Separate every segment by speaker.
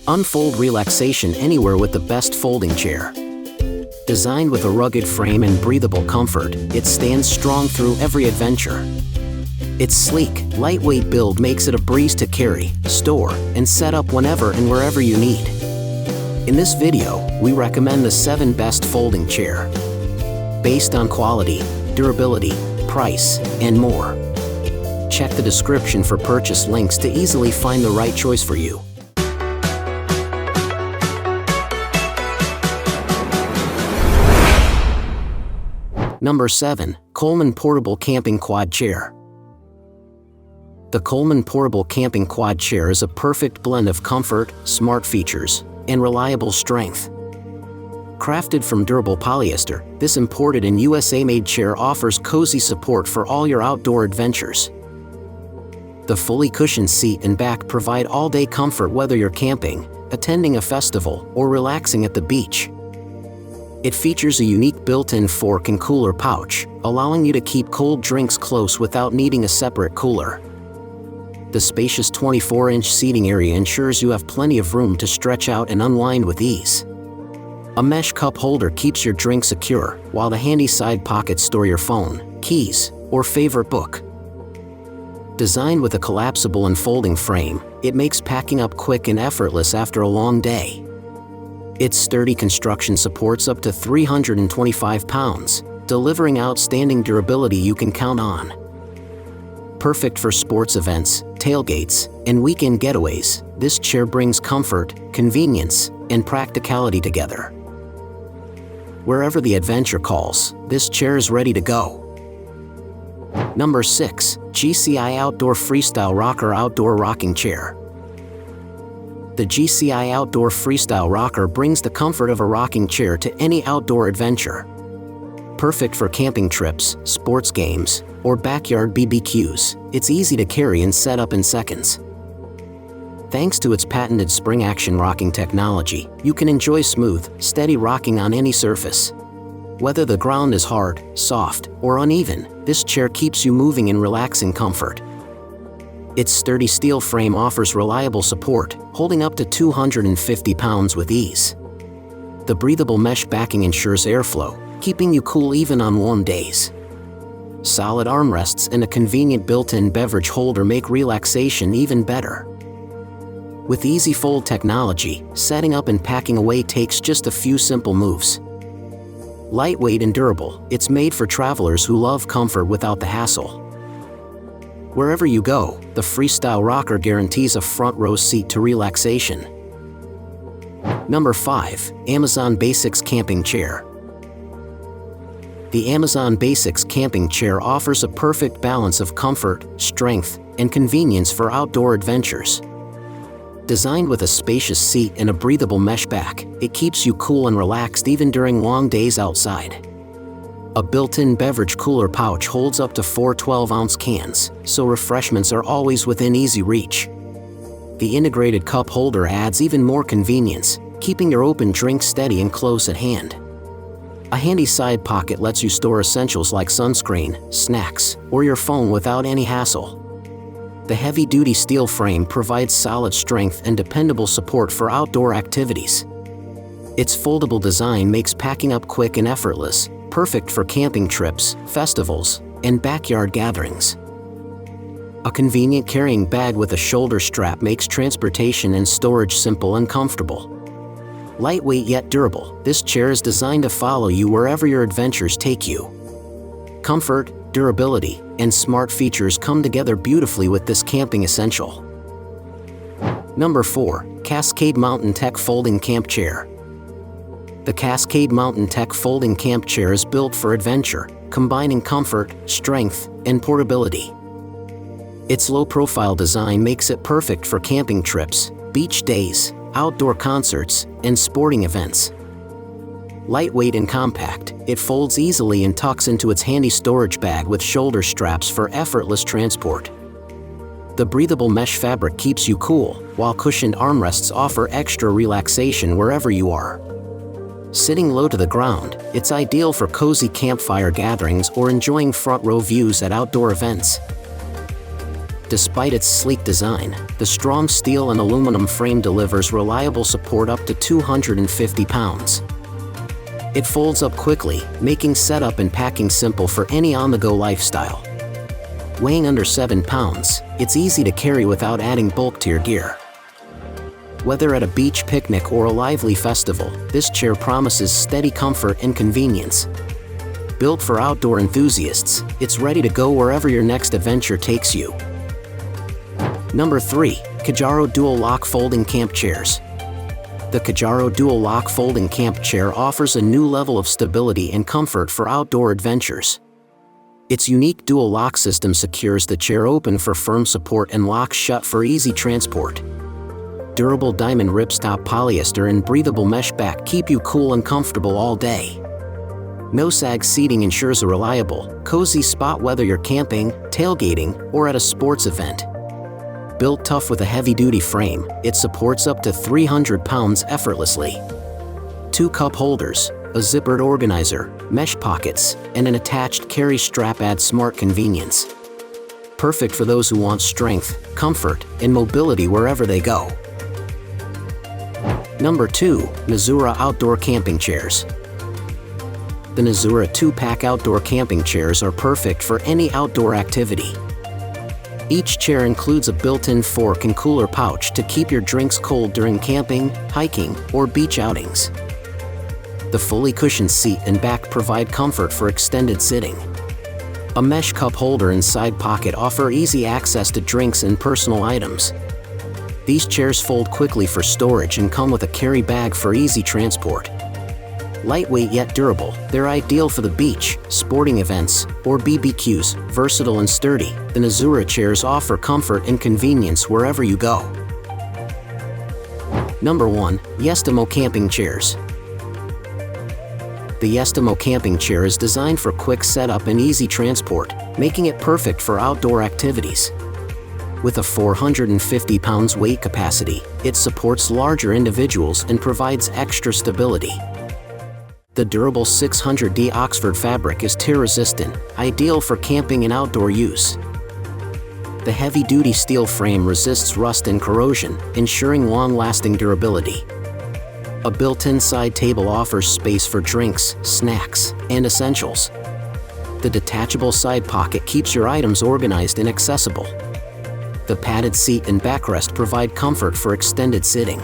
Speaker 1: Unfold relaxation anywhere with the best folding chair. Designed with a rugged frame and breathable comfort, it stands strong through every adventure. Its sleek, lightweight build makes it a breeze to carry, store, and set up whenever and wherever you need. In this video, we recommend the 7 best folding chair, based on quality, durability, price, and more. Check the description for purchase links to easily find the right choice for you. Number 7. Coleman Portable Camping Quad Chair. The Coleman Portable Camping Quad Chair is a perfect blend of comfort, smart features, and reliable strength. Crafted from durable polyester, this imported and USA-made chair offers cozy support for all your outdoor adventures. The fully cushioned seat and back provide all-day comfort whether you're camping, attending a festival, or relaxing at the beach. It features a unique built-in fork and cooler pouch, allowing you to keep cold drinks close without needing a separate cooler. The spacious 24-inch seating area ensures you have plenty of room to stretch out and unwind with ease. A mesh cup holder keeps your drink secure, while the handy side pockets store your phone, keys, or favorite book. Designed with a collapsible and folding frame, it makes packing up quick and effortless after a long day. Its sturdy construction supports up to 325 pounds, delivering outstanding durability you can count on. Perfect for sports events, tailgates, and weekend getaways, this chair brings comfort, convenience, and practicality together. Wherever the adventure calls, this chair is ready to go. Number 6. GCI Outdoor Freestyle Rocker Outdoor Rocking Chair. The GCI Outdoor Freestyle Rocker brings the comfort of a rocking chair to any outdoor adventure. Perfect for camping trips, sports games, or backyard BBQs, it's easy to carry and set up in seconds. Thanks to its patented spring-action rocking technology, you can enjoy smooth, steady rocking on any surface. Whether the ground is hard, soft, or uneven, this chair keeps you moving in relaxing comfort. Its sturdy steel frame offers reliable support, holding up to 250 pounds with ease. The breathable mesh backing ensures airflow, keeping you cool even on warm days. Solid armrests and a convenient built-in beverage holder make relaxation even better. With easy fold technology, setting up and packing away takes just a few simple moves. Lightweight and durable, it's made for travelers who love comfort without the hassle. Wherever you go, the Freestyle Rocker guarantees a front row seat to relaxation. Number 5. Amazon Basics Camping Chair. The Amazon Basics Camping Chair offers a perfect balance of comfort, strength, and convenience for outdoor adventures. Designed with a spacious seat and a breathable mesh back, it keeps you cool and relaxed even during long days outside. A built-in beverage cooler pouch holds up to 4 12-ounce cans, so refreshments are always within easy reach. The integrated cup holder adds even more convenience, keeping your open drink steady and close at hand. A handy side pocket lets you store essentials like sunscreen, snacks, or your phone without any hassle. The heavy-duty steel frame provides solid strength and dependable support for outdoor activities. Its foldable design makes packing up quick and effortless, perfect for camping trips, festivals, and backyard gatherings. A convenient carrying bag with a shoulder strap makes transportation and storage simple and comfortable. Lightweight yet durable, this chair is designed to follow you wherever your adventures take you. Comfort, durability, and smart features come together beautifully with this camping essential. Number 4. Cascade Mountain Tech Folding Camp Chair. The Cascade Mountain Tech Folding Camp Chair is built for adventure, combining comfort, strength, and portability. Its low-profile design makes it perfect for camping trips, beach days, outdoor concerts, and sporting events. Lightweight and compact, it folds easily and tucks into its handy storage bag with shoulder straps for effortless transport. The breathable mesh fabric keeps you cool, while cushioned armrests offer extra relaxation wherever you are. Sitting low to the ground, it's ideal for cozy campfire gatherings or enjoying front row views at outdoor events. Despite its sleek design, the strong steel and aluminum frame delivers reliable support up to 250 pounds. It folds up quickly, making setup and packing simple for any on-the-go lifestyle. Weighing under 7 pounds, it's easy to carry without adding bulk to your gear. Whether at a beach picnic or a lively festival, this chair promises steady comfort and convenience. Built for outdoor enthusiasts, it's ready to go wherever your next adventure takes you. Number 3. Kijaro Dual Lock Folding Camp Chairs. The Kijaro Dual Lock Folding Camp Chair offers a new level of stability and comfort for outdoor adventures. Its unique dual lock system secures the chair open for firm support and locks shut for easy transport. Durable diamond ripstop polyester and breathable mesh back keep you cool and comfortable all day. No sag seating ensures a reliable, cozy spot whether you're camping, tailgating, or at a sports event. Built tough with a heavy-duty frame, it supports up to 300 pounds effortlessly. 2 cup holders, a zippered organizer, mesh pockets, and an attached carry strap add smart convenience. Perfect for those who want strength, comfort, and mobility wherever they go. Number 2. Nazhura Outdoor Camping Chairs. The Nazhura 2-pack outdoor camping chairs are perfect for any outdoor activity. Each chair includes a built-in fork and cooler pouch to keep your drinks cold during camping, hiking, or beach outings. The fully cushioned seat and back provide comfort for extended sitting. A mesh cup holder and side pocket offer easy access to drinks and personal items. These chairs fold quickly for storage and come with a carry bag for easy transport. Lightweight yet durable, they're ideal for the beach, sporting events, or BBQs. Versatile and sturdy, the Nazhura chairs offer comfort and convenience wherever you go. Number 1. Yestomo Camping Chairs. The Yestomo camping chair is designed for quick setup and easy transport, making it perfect for outdoor activities. With a 450 pounds weight capacity, it supports larger individuals and provides extra stability. The durable 600D Oxford fabric is tear-resistant, ideal for camping and outdoor use. The heavy-duty steel frame resists rust and corrosion, ensuring long-lasting durability. A built-in side table offers space for drinks, snacks, and essentials. The detachable side pocket keeps your items organized and accessible. The padded seat and backrest provide comfort for extended sitting.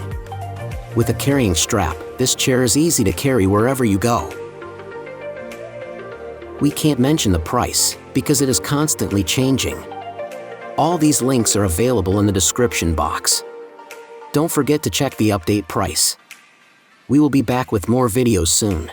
Speaker 1: With a carrying strap, this chair is easy to carry wherever you go. We can't mention the price, because it is constantly changing. All these links are available in the description box. Don't forget to check the update price. We will be back with more videos soon.